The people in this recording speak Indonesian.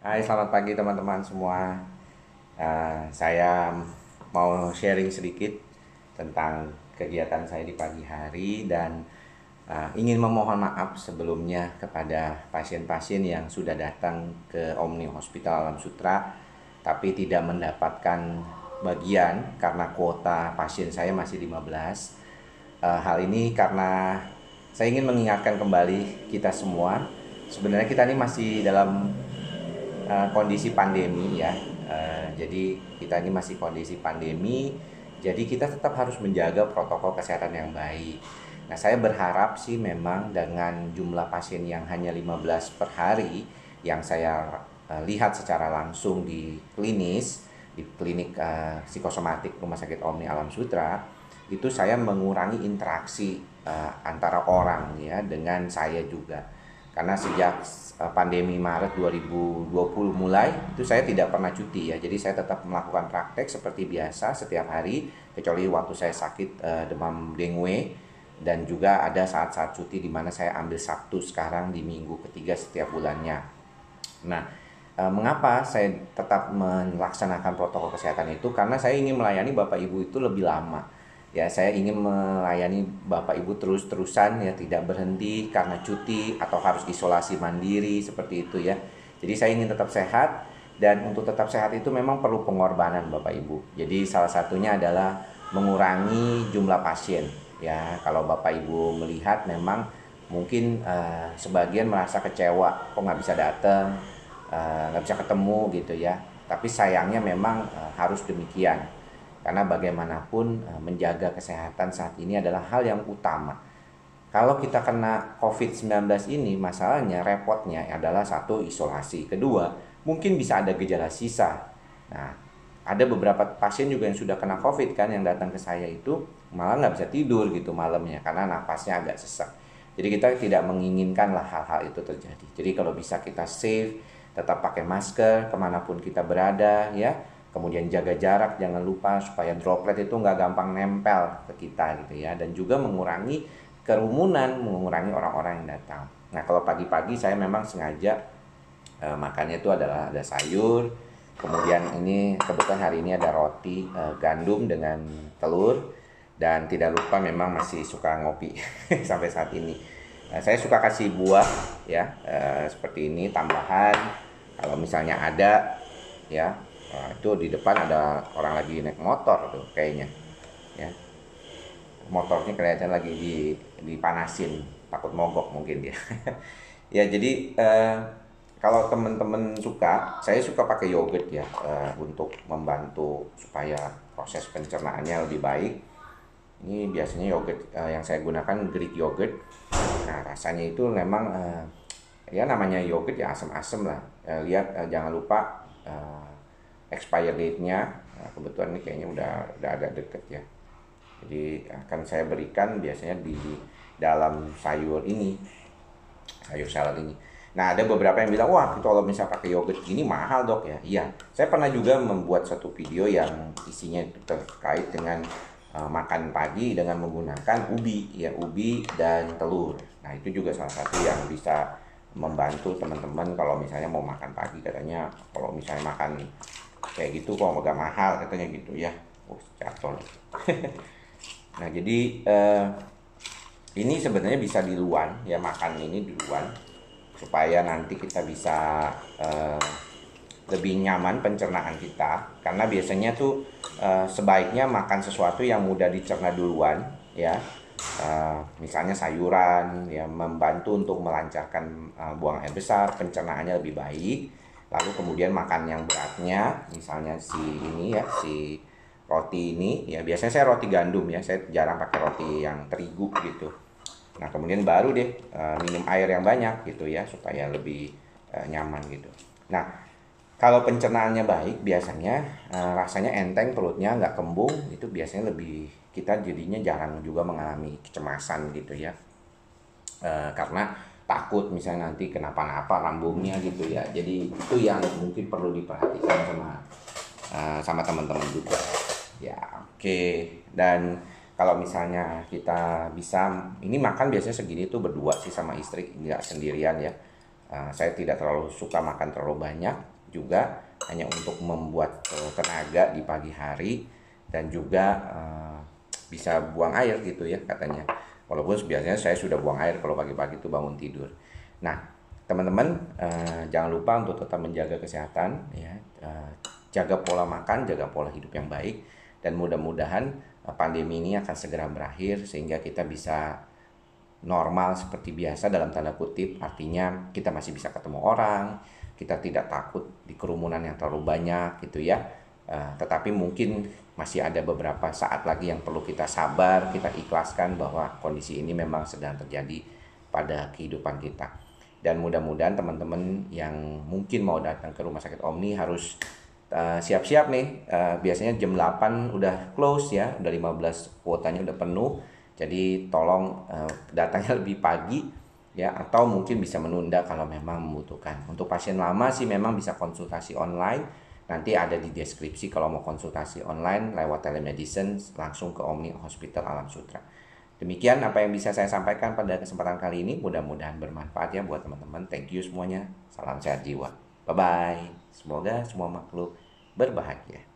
Hai, selamat pagi teman-teman semua. Saya mau sharing sedikit tentang kegiatan saya di pagi hari dan ingin memohon maaf sebelumnya kepada pasien-pasien yang sudah datang ke Omni Hospital Alam Sutra tapi tidak mendapatkan bagian karena kuota pasien saya masih 15. Hal ini karena saya ingin mengingatkan kembali kita semua. Sebenarnya kita ini masih dalam kondisi pandemi ya. Jadi kita ini masih kondisi pandemi, jadi kita tetap harus menjaga protokol kesehatan yang baik. Nah, saya berharap sih memang dengan jumlah pasien yang hanya 15 per hari yang saya lihat secara langsung di klinik psikosomatik Rumah Sakit Omni Alam Sutra, itu saya mengurangi interaksi antara orang ya dengan saya juga. Karena sejak pandemi Maret 2020 mulai itu saya tidak pernah cuti ya. Jadi saya tetap melakukan praktek seperti biasa setiap hari kecuali waktu saya sakit demam dengue, dan juga ada saat-saat cuti di mana saya ambil Sabtu sekarang di minggu ketiga setiap bulannya. Nah, mengapa saya tetap melaksanakan protokol kesehatan itu? Karena saya ingin melayani Bapak Ibu itu lebih lama. Ya, saya ingin melayani Bapak Ibu terus-terusan ya, tidak berhenti karena cuti atau harus isolasi mandiri seperti itu ya. Jadi saya ingin tetap sehat, dan untuk tetap sehat itu memang perlu pengorbanan Bapak Ibu. Jadi salah satunya adalah mengurangi jumlah pasien. Ya, kalau Bapak Ibu melihat memang mungkin sebagian merasa kecewa kok nggak bisa datang, nggak bisa ketemu gitu ya. Tapi sayangnya memang harus demikian, karena bagaimanapun menjaga kesehatan saat ini adalah hal yang utama. Kalau kita kena COVID-19 ini, masalahnya repotnya adalah satu, isolasi. Kedua, mungkin bisa ada gejala sisa. Nah, ada beberapa pasien juga yang sudah kena COVID kan, yang datang ke saya itu malah nggak bisa tidur gitu malamnya karena napasnya agak sesak. Jadi kita tidak menginginkan lah hal-hal itu terjadi. Jadi kalau bisa kita save, tetap pakai masker kemanapun kita berada ya. Kemudian jaga jarak, jangan lupa supaya droplet itu nggak gampang nempel ke kita gitu ya. Dan juga mengurangi kerumunan, mengurangi orang-orang yang datang. Nah, kalau pagi-pagi saya memang sengaja makannya itu adalah ada sayur. Kemudian ini kebetulan hari ini ada roti gandum dengan telur, dan tidak lupa memang masih suka ngopi sampai saat ini. Saya suka kasih buah ya, seperti ini tambahan kalau misalnya ada ya. Itu di depan ada orang lagi naik motor tuh kayaknya ya. Motornya kelihatan lagi dipanasin, takut mogok mungkin dia. Ya, jadi kalau teman-teman suka, saya suka pakai yogurt ya, untuk membantu supaya proses pencernaannya lebih baik. Ini biasanya yogurt yang saya gunakan Greek yogurt. Nah, rasanya itu memang ya namanya yogurt ya, asam-asam lah. Lihat jangan lupa expire date-nya. Nah, kebetulan ini kayaknya udah agak deket ya. Jadi akan saya berikan biasanya di dalam sayur ini, sayur salad ini. Nah, ada beberapa yang bilang, wah kalau misalnya pakai yogurt gini mahal dok ya. Iya, saya pernah juga membuat satu video yang isinya terkait dengan makan pagi dengan menggunakan ubi ya, ubi dan telur. Nah, itu juga salah satu yang bisa membantu teman-teman kalau misalnya mau makan pagi. Katanya kalau misalnya makan kayak gitu kok agak mahal katanya gitu ya. Oh, jatuh. Nah, jadi ini sebenarnya bisa diluan ya, makan ini diluan supaya nanti kita bisa lebih nyaman pencernaan kita. Karena biasanya tuh sebaiknya makan sesuatu yang mudah dicerna duluan ya. Misalnya sayuran ya, membantu untuk melancarkan buang air besar, pencernaannya lebih baik. Lalu kemudian makan yang beratnya, misalnya si ini ya, si roti ini ya, biasanya saya roti gandum ya, saya jarang pakai roti yang terigu gitu. Nah, kemudian baru deh minum air yang banyak gitu ya, supaya lebih nyaman gitu. Nah, kalau pencernaannya baik biasanya rasanya enteng, perutnya nggak kembung, itu biasanya lebih, kita jadinya jarang juga mengalami kecemasan gitu ya. Karena takut misalnya nanti kenapa-napa lambungnya gitu ya. Jadi itu yang mungkin perlu diperhatikan sama teman-teman juga. Ya, oke. Dan kalau misalnya kita bisa, ini makan biasanya segini tuh berdua sih sama istri, nggak sendirian ya. Saya tidak terlalu suka makan terlalu banyak. juga, hanya untuk membuat tenaga di pagi hari dan juga bisa buang air gitu ya katanya. Walaupun biasanya saya sudah buang air kalau pagi-pagi itu bangun tidur. Nah, teman-teman jangan lupa untuk tetap menjaga kesehatan ya, jaga pola makan, jaga pola hidup yang baik, dan mudah-mudahan pandemi ini akan segera berakhir sehingga kita bisa normal seperti biasa dalam tanda kutip, artinya kita masih bisa ketemu orang, kita tidak takut di kerumunan yang terlalu banyak gitu ya. Tetapi mungkin masih ada beberapa saat lagi yang perlu kita sabar, kita ikhlaskan bahwa kondisi ini memang sedang terjadi pada kehidupan kita. Dan mudah-mudahan teman-teman yang mungkin mau datang ke Rumah Sakit Omni harus siap-siap nih. Biasanya jam 8 udah close ya, udah 15 kuotanya udah penuh. Jadi tolong datangnya lebih pagi ya, atau mungkin bisa menunda kalau memang membutuhkan. Untuk pasien lama sih memang bisa konsultasi online. Nanti ada di deskripsi kalau mau konsultasi online lewat telemedicine langsung ke Omni Hospital Alam Sutera. Demikian apa yang bisa saya sampaikan pada kesempatan kali ini. Mudah-mudahan bermanfaat ya buat teman-teman. Thank you semuanya. Salam sehat jiwa. Bye-bye. Semoga semua makhluk berbahagia.